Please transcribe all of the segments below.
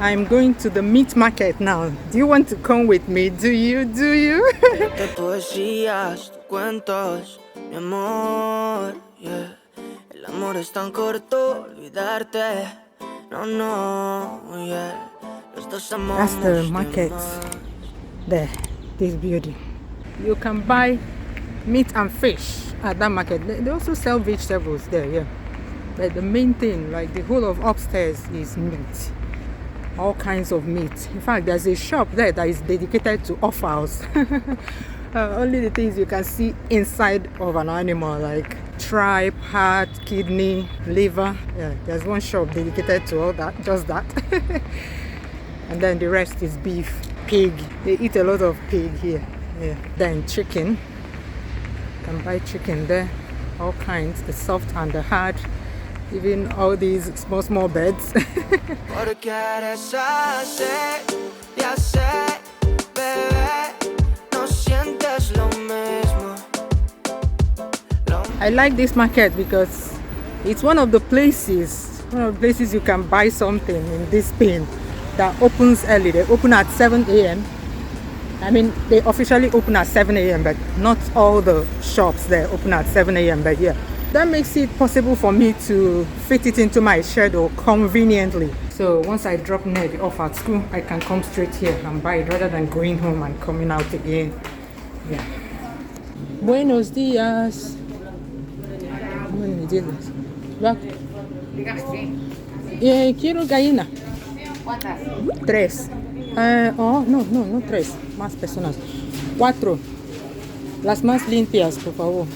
I'm going to the meat market now. Do you want to come with me? Do you? Do you? Poesías, cuentos, mi amor, yeah. El amor es tan corto, olvidarte. No, no, yeah. Los dos amamos. That's the market. There, this building. You can buy meat and fish at that market. They also sell vegetables there, yeah. But the main thing, like the whole of upstairs, is meat. All kinds of meat. In fact, there's a shop there that is dedicated to offals. Only the things you can see inside of an animal, like tripe, heart, kidney, liver. Yeah, there's one shop dedicated to all that, just that. And then the rest is beef, pig. They eat a lot of pig here. Yeah. Then chicken. You can buy chicken there. All kinds, the soft and the hard. Even all these small birds. I like this market because it's one of the places you can buy something in this Spain that opens early. They open at 7 a.m. I mean, they officially open at 7 a.m. but not all the shops there open at 7 a.m. But yeah, that makes it possible for me to fit it into my schedule conveniently. So once I drop Ned off at school, I can come straight here and buy it rather than going home and coming out again. Yeah. Buenos días. Buenos días. Quiero gallina. ¿Cuántas? 3. No 3. Más personas. 4. Las más limpias, por favor.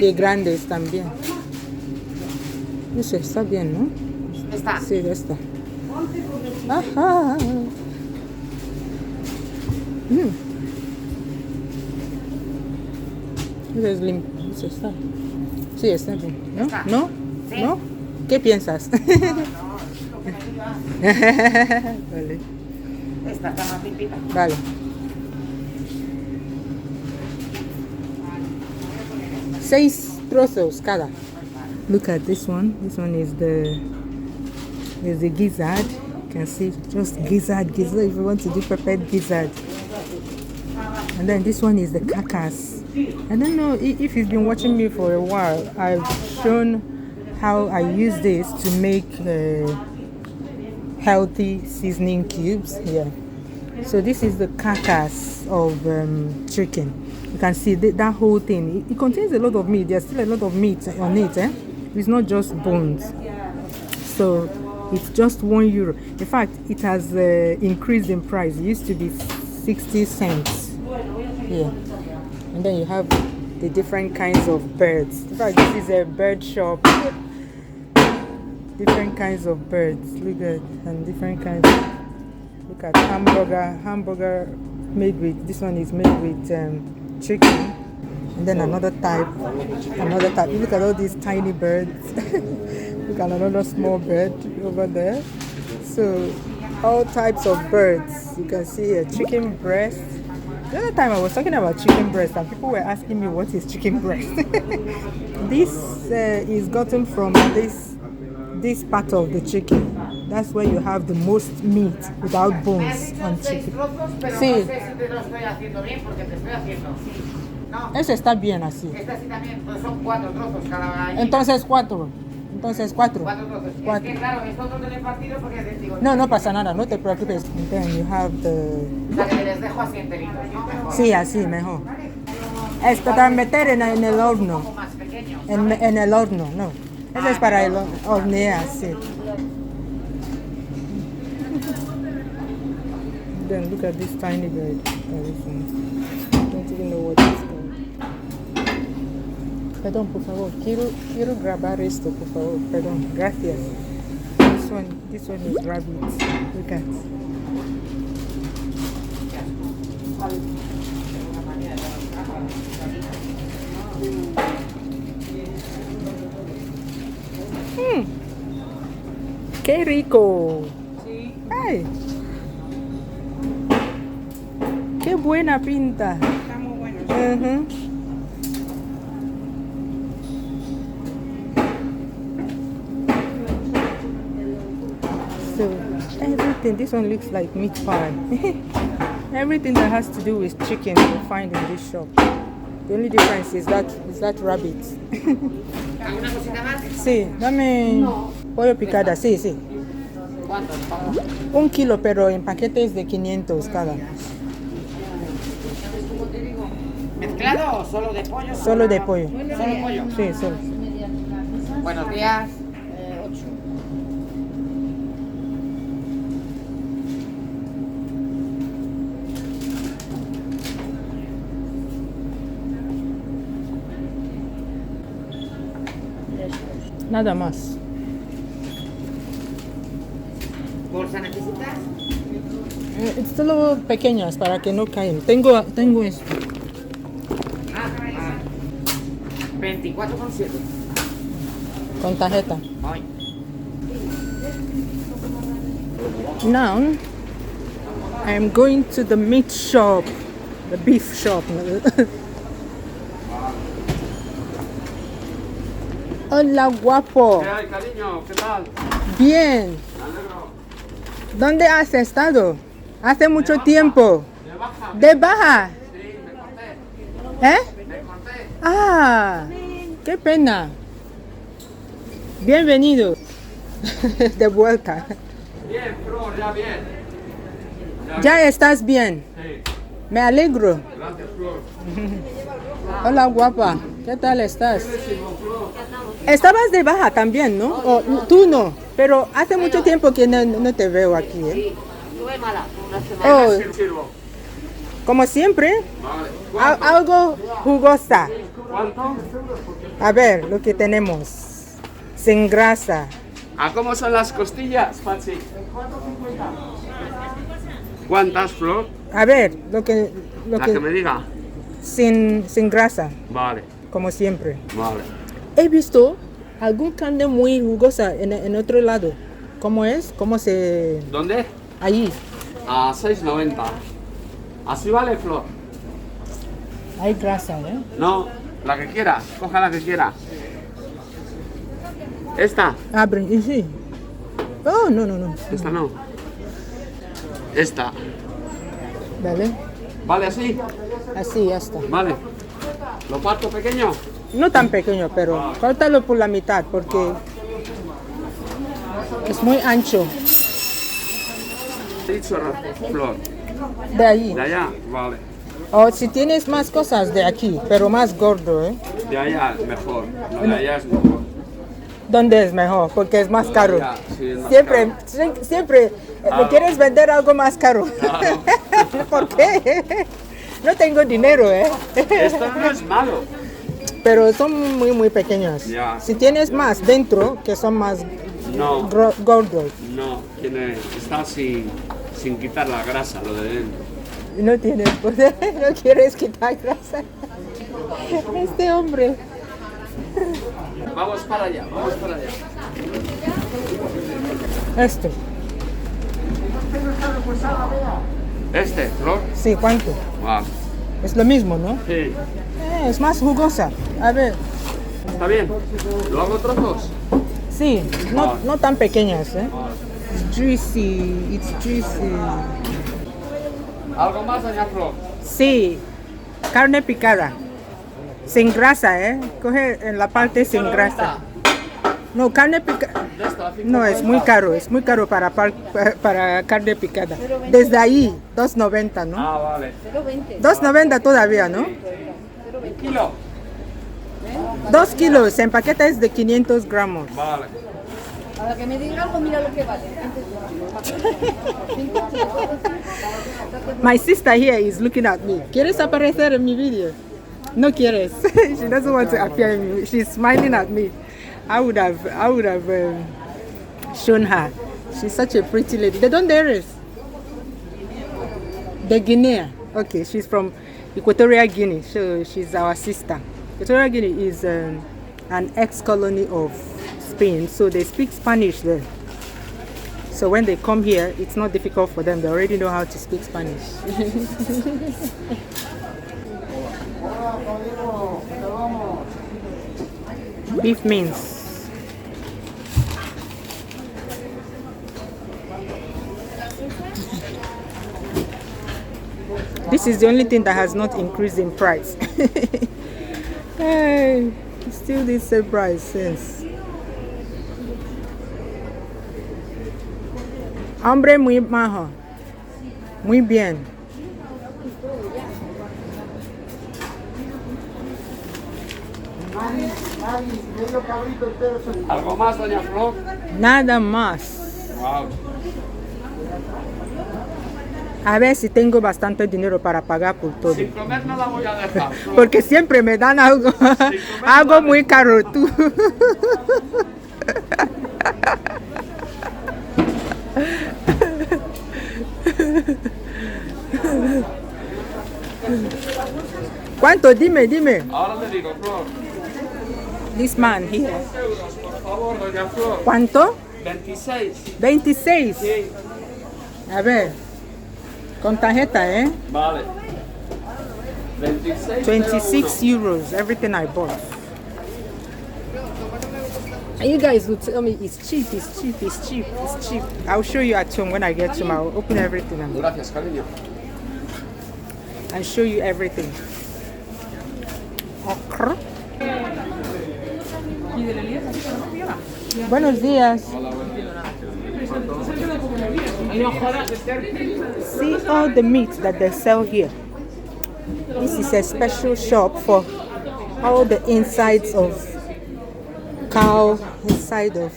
Y grandes también. Eso está bien, ¿no? ¿Está? Sí, está. Ajá. Eso es limpio. Eso está. Sí, está bien. ¿No? ¿Está? ¿No? ¿Sí? ¿No? ¿Qué piensas? No, Vale. esta está más limpita. Vale. 6 trozos cada. Look at this one. This one is the gizzard. You can see just gizzard if you want to do prepared gizzard. And then this one is the carcass. I don't know if you've been watching me for a while. I've shown how I use this to make healthy seasoning cubes. Yeah. So this is the carcass of chicken. You can see that whole thing. It contains a lot of meat. There's still a lot of meat on it. It's not just bones. So it's just €1. In fact, it has increased in price. It used to be 60 cents. Yeah. And then you have the different kinds of birds. In fact, this is a bird shop. Different kinds of birds. Look at and different kinds. Look at hamburger made with. This one is made with chicken. And then another type. Look at all these tiny birds. Look at another small bird over there. So all types of birds. You can see a chicken breast. The other time I was talking about chicken breast and people were asking me what is chicken breast. This is gotten from this part of the chicken. That's where you have the most meat without bones on chicken. Sí. Eso está bien así. Esta sí también, pues son 4 trozos cada gallina. Entonces 4. 4. 4 trozos. Es que claro, esto no tiene partido porque es digo. No pasa nada, no te preocupes. And then you have the... O sea que les dejo así enteritos, ¿no? Mejor. Sí, así mejor. Es para meter en el horno. Un poco más pequeño. En el horno, no. Eso es para el hornear, sí. Then look at this tiny bird. I don't even know what it's called. Perdón, por favor. Quiero grabar esto, por favor. Perdón. Gracias. This one is rabbit. Look at. ¡Qué rico! Sí. ¡Ay! ¡Qué buena pinta! Está muy bueno. So everything, this one looks like meat pie. Everything that has to do with chicken you find in this shop. The only difference is that rabbit. ¿Alguna cosita más? Sí, dame pollo picada, sí, sí. ¿Cuántos? Vamos. 1 kilo, pero en paquetes de 500 cada. ¿Mezclado o solo de pollo? Solo de pollo. ¿Solo pollo? Sí, solo. Buenos días. 8. Nada más. ¿Bolsa necesitas? Solo pequeñas para que no caigan. Tengo esto. 24,7. Con tarjeta. Ay. Now, I'm going to the meat shop, the beef shop. Hola, guapo. ¿Qué hay, cariño? ¿Qué tal? Bien. Me alegro. ¿Dónde has estado? Hace mucho tiempo. ¿De baja? ¿De baja? Sí, me corté. ¿Eh? Me corté. Ah, qué pena. Bienvenido. De vuelta. Bien, Flor, ya bien. Ya estás bien. Sí, Me alegro. gracias, Flor. Hola, guapa. ¿Qué tal estás? Buenísimo, Flor. Estabas de baja también, ¿no? O, tú no. Pero hace mucho tiempo que no te veo aquí, ¿eh? Estuve mala una semana. Oh, ¿Qué sirvo? como siempre, Vale. ¿Cuánto? algo jugosa. ¿Cuánto? A ver, lo que tenemos. Sin grasa. ¿A cómo son las costillas, Pachi? ¿Cuántas, Flor? A ver, lo que La que me diga. sin grasa, Vale, como siempre. vale. He visto algún carne muy jugosa en otro lado. ¿Cómo es? ¿Cómo se...? ¿Dónde? Allí. A 6,90. Así vale, Flor. Hay grasa, ¿eh? No, la que quiera. Coja la que quiera. ¿Esta? Abre, y sí. Oh, no. Esta no. Esta. Vale. ¿Vale así? Así, ya está. Vale. ¿Lo parto pequeño? No tan pequeño, pero córtalo por la mitad porque es muy ancho. He dicho, Flor. De ahí. De allá, vale. O si tienes más cosas de aquí, pero más gordo, ¿eh? De allá mejor. No, de allá es mejor. ¿Dónde es mejor? Porque es más caro. Ya, sí, es más Siempre, caro. siempre me Claro. quieres vender algo más caro. Claro. ¿Por qué? No tengo dinero, ¿eh? Esto no es malo. Pero son muy pequeños. Ya. Si tienes más dentro, que son más No, gordos, no. Está sin quitar la grasa, lo de dentro. no tienes poder, no quieres quitar grasa. Este hombre. Vamos para allá, vamos para allá. Esto. Este, Flor. Sí, ¿cuánto? Vale. Es lo mismo, ¿no? Sí. Es más jugosa. A ver. ¿Está bien? ¿Lo hago trozos? Sí, no tan pequeñas, ¿eh? It's juicy. ¿Algo más, doña Flor? Sí, carne picada. Sin grasa, ¿eh? Coge en la parte sin grasa. No, carne picada. De esta, No, es muy caro para carne picada. Desde ahí, 2.90, ¿no? Ah, vale. 2.90 todavía, ¿no? 1 kilo. 2 kilos en paquetes de 500 gramos. Vale. A la que me diga algo, mira lo que vale. My sister here is looking at me. ¿Quieres aparecer en mi video? No quieres. She doesn't want to appear in me. She's smiling at me. I would have shown her. She's such a pretty lady. ¿De dónde eres? De Guinea. Okay, she's from Equatorial Guinea. So she's our sister. Equatorial Guinea is an ex-colony of Spain. So they speak Spanish there. So when they come here, it's not difficult for them. They already know how to speak Spanish. Beef mince. This is the only thing that has not increased in price. Hey, it's still the same price since. Hombre muy majo. Muy bien. ¿Algo más, doña Flo? Nada más. Wow. A ver si tengo bastante dinero para pagar por todo. Sin comer no la voy a dejar. Flo. Porque siempre me dan algo, algo muy caro tú. ¿Cuánto? Dime, dime. Ahora le digo, Flo. This man here. Euros, por favor, doña Flo. ¿Cuánto? 26. 26. Sí. A ver. Con tarjeta, ¿eh? Vale. 26. 26 euros, everything I bought. And you guys will tell me it's cheap, it's cheap, it's cheap, it's cheap. I'll show you at home when I get home. I'll open everything and Gracias, cariño. show you everything. Okay. Buenos días. See all the meat that they sell here. This is a special shop for all the insides of cow, inside of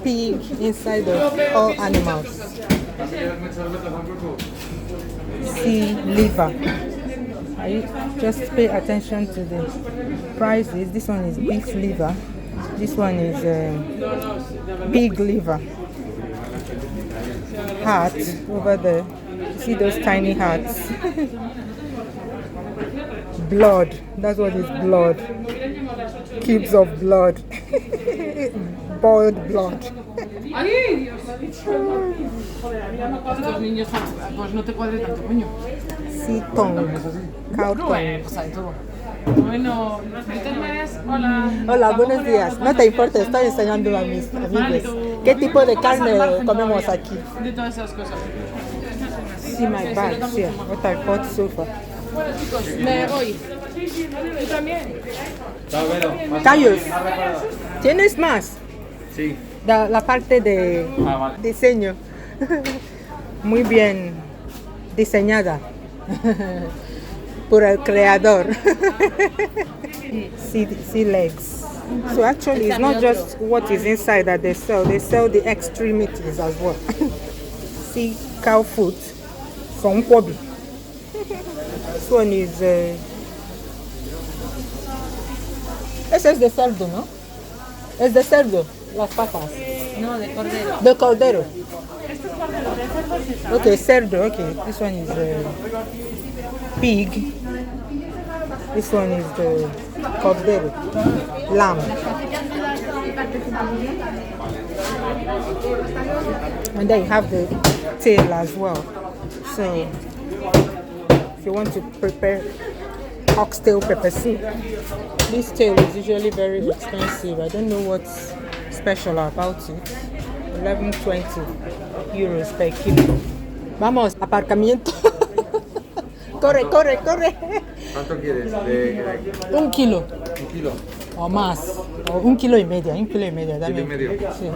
pig, inside of all animals. See liver. Just pay attention to the prices. This one is beef liver. This one is pig liver. Heart over there. See those tiny hearts. Blood. That's what is blood. Cubes of blood. Boiled blood. See tongue. Cow tongue. Bueno, hola. Hola, buenos días. No te importa, estoy enseñando a mis amigos qué tipo de carne comemos aquí. De todas esas cosas. See my bags here. What I bought so far. Bueno, chicos, me voy. ¿Tú también? Callos, ¿tienes más? Sí. La parte de Vale. diseño. Muy bien diseñada por el creador. See legs. So actually it's not just what is inside that they sell the extremities as well. See cow foot from Kobe. This one is ese es de cerdo, ¿no? Es de cerdo, las patas. No, de cordero. De cordero. Okay, cerdo. Okay, this one is pig. This one is the cordero, lamb. And then you have the tail as well. So if you want to prepare oxtail pepper soup, this tail is usually very expensive. I don't know what's special about it. 11.20 euros per kilo. Vamos, aparcamiento. Corre, corre, corre. ¿Cuánto quieres? Un kilo ¿Un kilo? o más. O 1,5 kilos. 1,5 kilos. Dame. ¿Kilo y medio? Sí.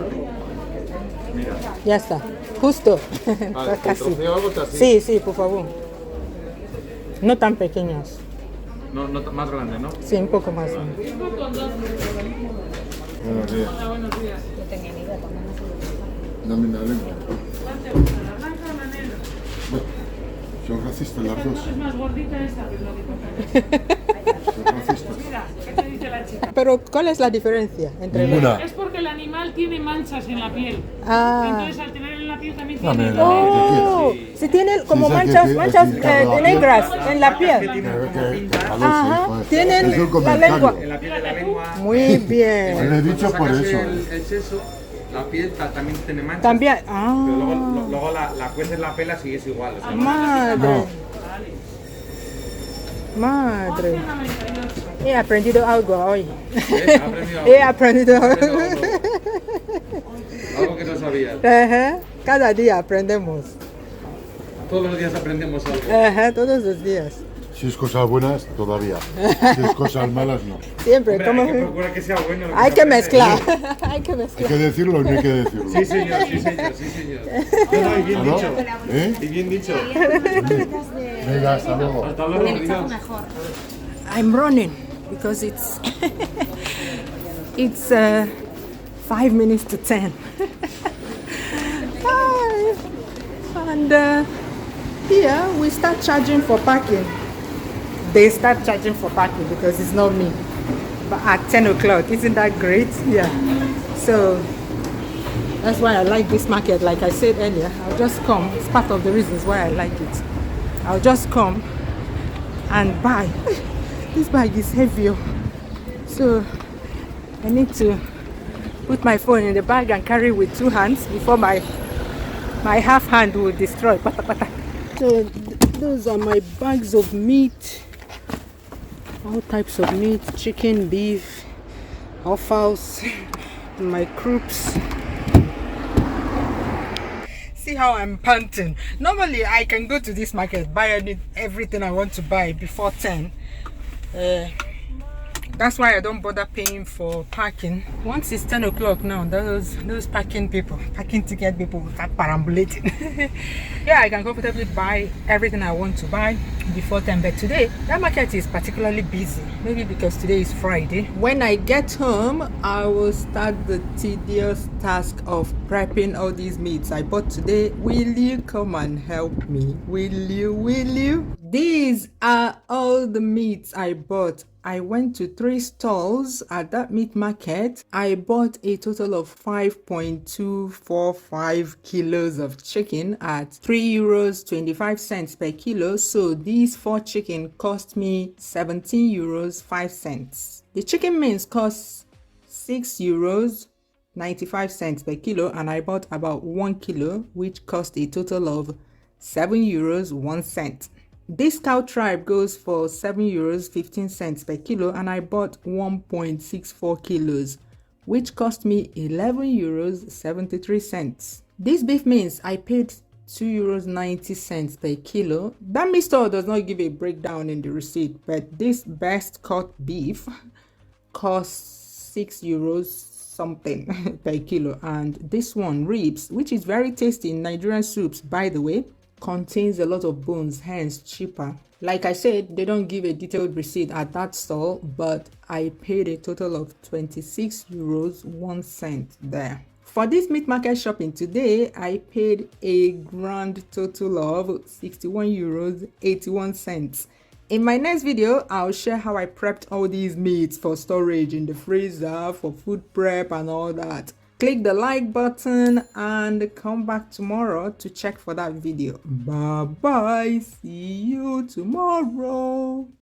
Mira. Ya está. Justo. Vale, Casi. ¿troceo algo así? Sí, sí, por favor. No tan pequeñas. No, más grande, ¿no? Sí, un poco más. Buenos días. Hola, buenos días. Dame la lengua. ¿La blanca o la negra? Son racistas las dos. Es más gordita esta que es lo que toca. Son racistas. Mira, ¿qué te dice la chica? Pero, ¿cuál es la diferencia entre Ninguna. Es porque el animal tiene manchas en la piel. Ah. Entonces, al tener en la piel también Dame tiene... la Oh, si tiene como Sí, manchas, que- manchas sí, cada negras en la piel. Pero que, Ajá, joder, tienen es un la comentario. lengua. En la piel de la lengua. Muy bien. Lo he dicho por Sacas eso. el seso, la piel también tiene manchas. También. Pero Ah, luego la cueces la pela y es igual. O sea, madre. No, Madre. He aprendido algo hoy. ¿ves? Ha aprendido algo. He aprendido algo. Algo que no sabías. Ajá, cada día aprendemos. Todos los días aprendemos algo. Ajá, todos los días. Si es cosas buenas, todavía. Si es cosas malas, no. Siempre, Hombre, como hay que procurar que sea bueno. lo hay que se aprende. mezclar. Hay que Hay mezclar. que decirlo o no hay que decirlo. Sí, señor, sí, señor, sí, señor. No, no, y bien ¿Ah, no? dicho. ¿Eh? Y bien dicho. Venga, hasta luego. Hasta luego, adiós. I'm running because it's it's 5 minutes to 10. Hi. And here we start charging for parking. They start charging for parking because it's not me. But at 10 o'clock, isn't that great? Yeah. So that's why I like this market. Like I said earlier, I'll just come. It's part of the reasons why I like it. I'll just come and buy. This bag is heavier, so I need to put my phone in the bag and carry it with 2 hands before my half hand will destroy. Pata, pata. So those are my bags of meat, all types of meat, chicken, beef, offals, my croops. See how I'm panting. Normally I can go to this market, buy everything I want to buy before 10. That's why I don't bother paying for parking. Once it's 10 o'clock now, those parking ticket people will start perambulating. Yeah, I can comfortably buy everything I want to buy before 10. But today, that market is particularly busy. Maybe because today is Friday. When I get home, I will start the tedious task of prepping all these meats I bought today. Will you come and help me? Will you? These are all the meats I bought. I went to 3 stalls at that meat market. I bought a total of 5.245 kilos of chicken at €3.25 per kilo. So these 4 chicken cost me €17.05. The chicken mince costs €6.95 per kilo, and I bought about 1 kilo, which cost a total of €7.01. This cow tripe goes for €7.15 per kilo, and I bought 1.64 kilos, which cost me €11.73. This beef mince I paid €2.90 per kilo. That meat store does not give a breakdown in the receipt, but this best cut beef costs €6 something per kilo, and this one ribs, which is very tasty in Nigerian soups, by the way, contains a lot of bones, hence cheaper. Like I said, they don't give a detailed receipt at that stall, but I paid a total of €26.01 there. For this meat market shopping today, I paid a grand total of €61.81. In my next video, I'll share how I prepped all these meats for storage in the freezer, for food prep and all that. Click the like button and come back tomorrow to check for that video. Bye bye. See you tomorrow.